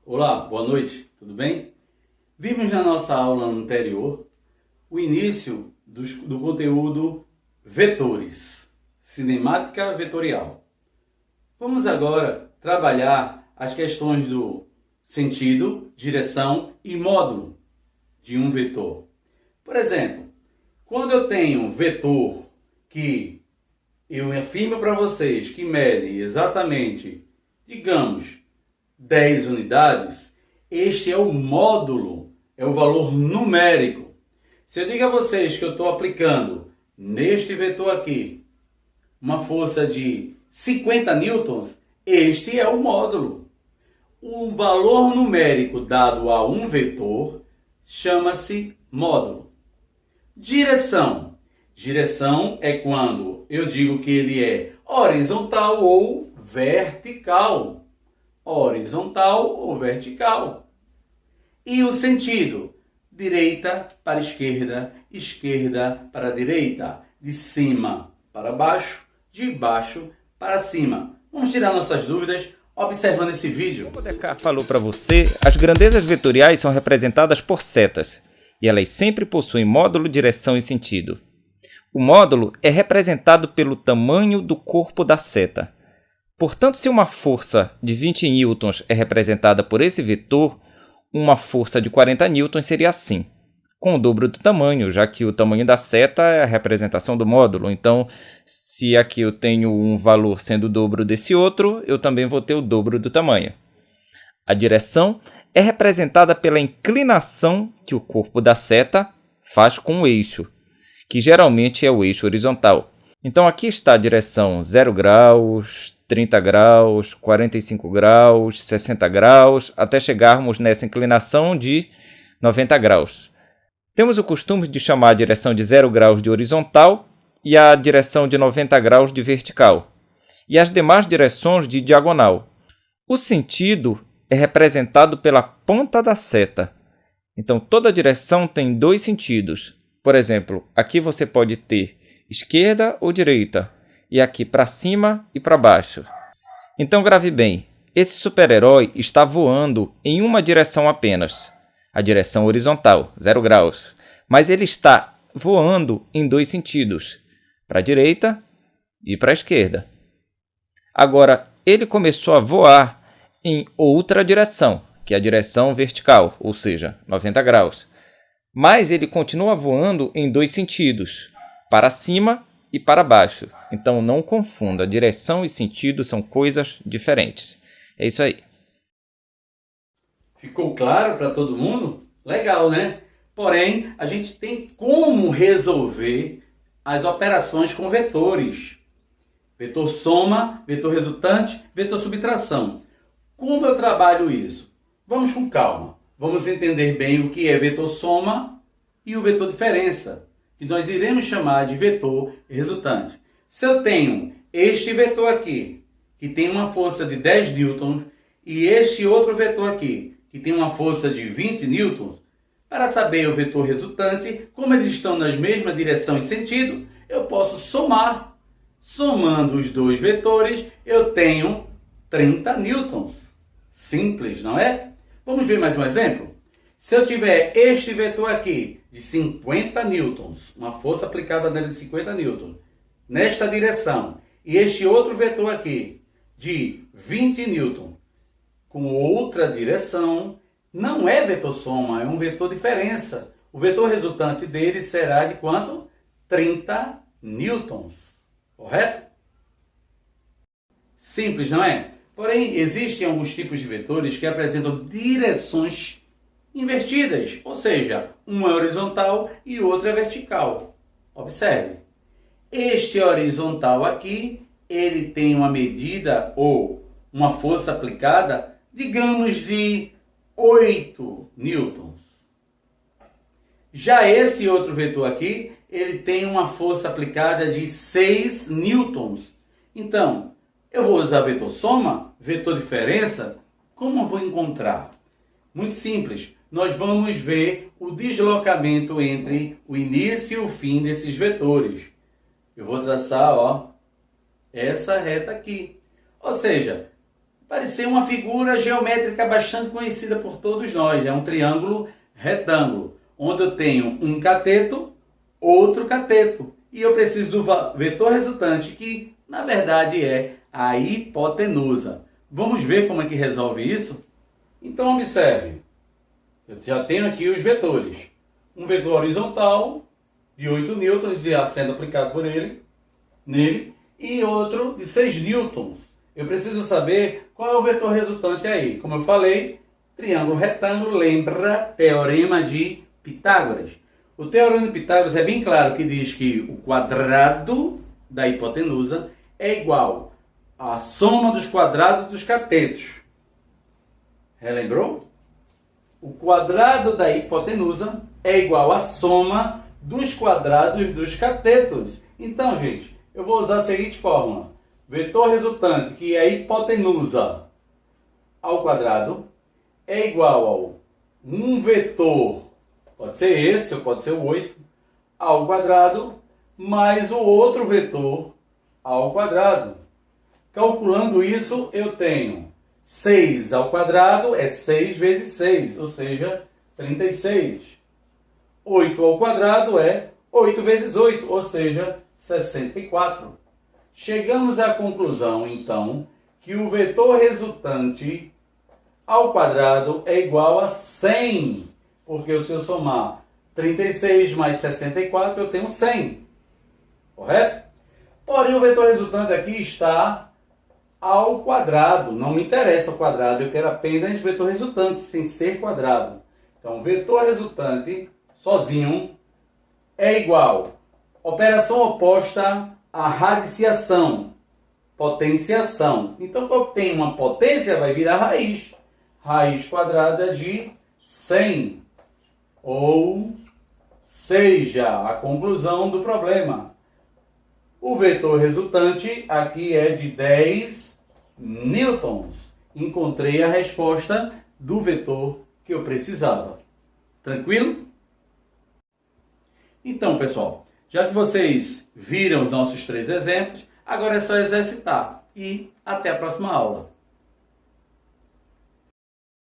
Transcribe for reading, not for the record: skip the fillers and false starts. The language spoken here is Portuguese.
Olá, boa noite, tudo bem? Vimos na nossa aula anterior o início do conteúdo vetores, cinemática vetorial. Vamos agora trabalhar as questões do sentido, direção e módulo de um vetor. Por exemplo, quando eu tenho um vetor que eu afirmo para vocês que mede exatamente, digamos, 10 unidades, este é o módulo, é o valor numérico. Se eu digo a vocês que eu estou aplicando neste vetor aqui uma força de 50 newtons, este é o módulo. O valor numérico dado a um vetor chama-se módulo. Direção. Direção é quando eu digo que ele é horizontal ou vertical. Horizontal ou vertical. E o sentido? Direita para esquerda, esquerda para direita, de cima para baixo, de baixo para cima. Vamos tirar nossas dúvidas observando esse vídeo. Como Descartes falou para você, as grandezas vetoriais são representadas por setas, e elas sempre possuem módulo, direção e sentido. O módulo é representado pelo tamanho do corpo da seta. Portanto, se uma força de 20 newtons é representada por esse vetor, uma força de 40 newtons seria assim, com o dobro do tamanho, já que o tamanho da seta é a representação do módulo. Então, se aqui eu tenho um valor sendo o dobro desse outro, eu também vou ter o dobro do tamanho. A direção é representada pela inclinação que o corpo da seta faz com o eixo, que geralmente é o eixo horizontal. Então, aqui está a direção 0 graus, 30 graus, 45 graus, 60 graus, até chegarmos nessa inclinação de 90 graus. Temos o costume de chamar a direção de 0 graus de horizontal e a direção de 90 graus de vertical, e as demais direções de diagonal. O sentido é representado pela ponta da seta. Então, toda direção tem dois sentidos. Por exemplo, aqui você pode ter esquerda ou direita, e aqui para cima e para baixo. Então grave bem, esse super-herói está voando em uma direção apenas, a direção horizontal, 0 graus. Mas ele está voando em dois sentidos, para a direita e para a esquerda. Agora, ele começou a voar em outra direção, que é a direção vertical, ou seja, 90 graus. Mas ele continua voando em dois sentidos, para cima e para baixo. Então não confunda, direção e sentido são coisas diferentes. É isso aí. Ficou claro para todo mundo? Legal, né? Porém, a gente tem como resolver as operações com vetores. Vetor soma, vetor resultante, vetor subtração. Como eu trabalho isso? Vamos com calma. Vamos entender bem o que é vetor soma e o vetor diferença, que nós iremos chamar de vetor resultante. Se eu tenho este vetor aqui, que tem uma força de 10 newtons, e este outro vetor aqui, que tem uma força de 20 newtons, para saber o vetor resultante, como eles estão na mesma direção e sentido, eu posso somar. Somando os dois vetores, eu tenho 30 newtons. Simples, não é? Vamos ver mais um exemplo? Se eu tiver este vetor aqui de 50 newtons, uma força aplicada nele de 50 newtons, nesta direção, e este outro vetor aqui de 20 newtons, com outra direção, não é vetor soma, é um vetor diferença. O vetor resultante dele será de quanto? 30 newtons. Correto? Simples, não é? Porém, existem alguns tipos de vetores que apresentam direções invertidas, ou seja, uma é horizontal e outra é vertical. Observe. Este horizontal aqui, ele tem uma medida ou uma força aplicada, digamos, de 8 newtons. Já esse outro vetor aqui, ele tem uma força aplicada de 6 newtons. Então, eu vou usar vetor soma, vetor diferença. Como eu vou encontrar? Muito simples. Nós vamos ver o deslocamento entre o início e o fim desses vetores. Eu vou traçar, essa reta aqui. Ou seja, parecia uma figura geométrica bastante conhecida por todos nós. É um triângulo retângulo, onde eu tenho um cateto, outro cateto. E eu preciso do vetor resultante, que na verdade é a hipotenusa. Vamos ver como é que resolve isso? Então observe, eu já tenho aqui os vetores. Um vetor horizontal de 8 newtons, já sendo aplicado por nele, e outro de 6 newtons. Eu preciso saber qual é o vetor resultante aí. Como eu falei, triângulo retângulo lembra teorema de Pitágoras. O teorema de Pitágoras é bem claro que diz que o quadrado da hipotenusa é igual à soma dos quadrados dos catetos. Relembrou? O quadrado da hipotenusa é igual à soma dos quadrados dos catetos. Então, gente, eu vou usar a seguinte fórmula. Vetor resultante, que é a hipotenusa ao quadrado, é igual ao um vetor, pode ser esse ou pode ser o 8, ao quadrado, mais o outro vetor ao quadrado. Calculando isso, eu tenho 6 ao quadrado é 6 vezes 6, ou seja, 36. 8 ao quadrado é 8 vezes 8, ou seja, 64. Chegamos à conclusão, então, que o vetor resultante ao quadrado é igual a 100, porque se eu somar 36 mais 64, eu tenho 100, correto? Porém, o vetor resultante aqui está ao quadrado, não me interessa o quadrado, eu quero apenas vetor resultante, sem ser quadrado. Então, vetor resultante, sozinho, é igual operação oposta à radiciação, potenciação. Então, quando tem uma potência, vai virar raiz. Raiz quadrada de 100. Ou seja, a conclusão do problema. O vetor resultante aqui é de 10 newtons. Encontrei a resposta do vetor que eu precisava. Tranquilo? Então, pessoal, já que vocês viram os nossos 3 exemplos, agora é só exercitar. E até a próxima aula.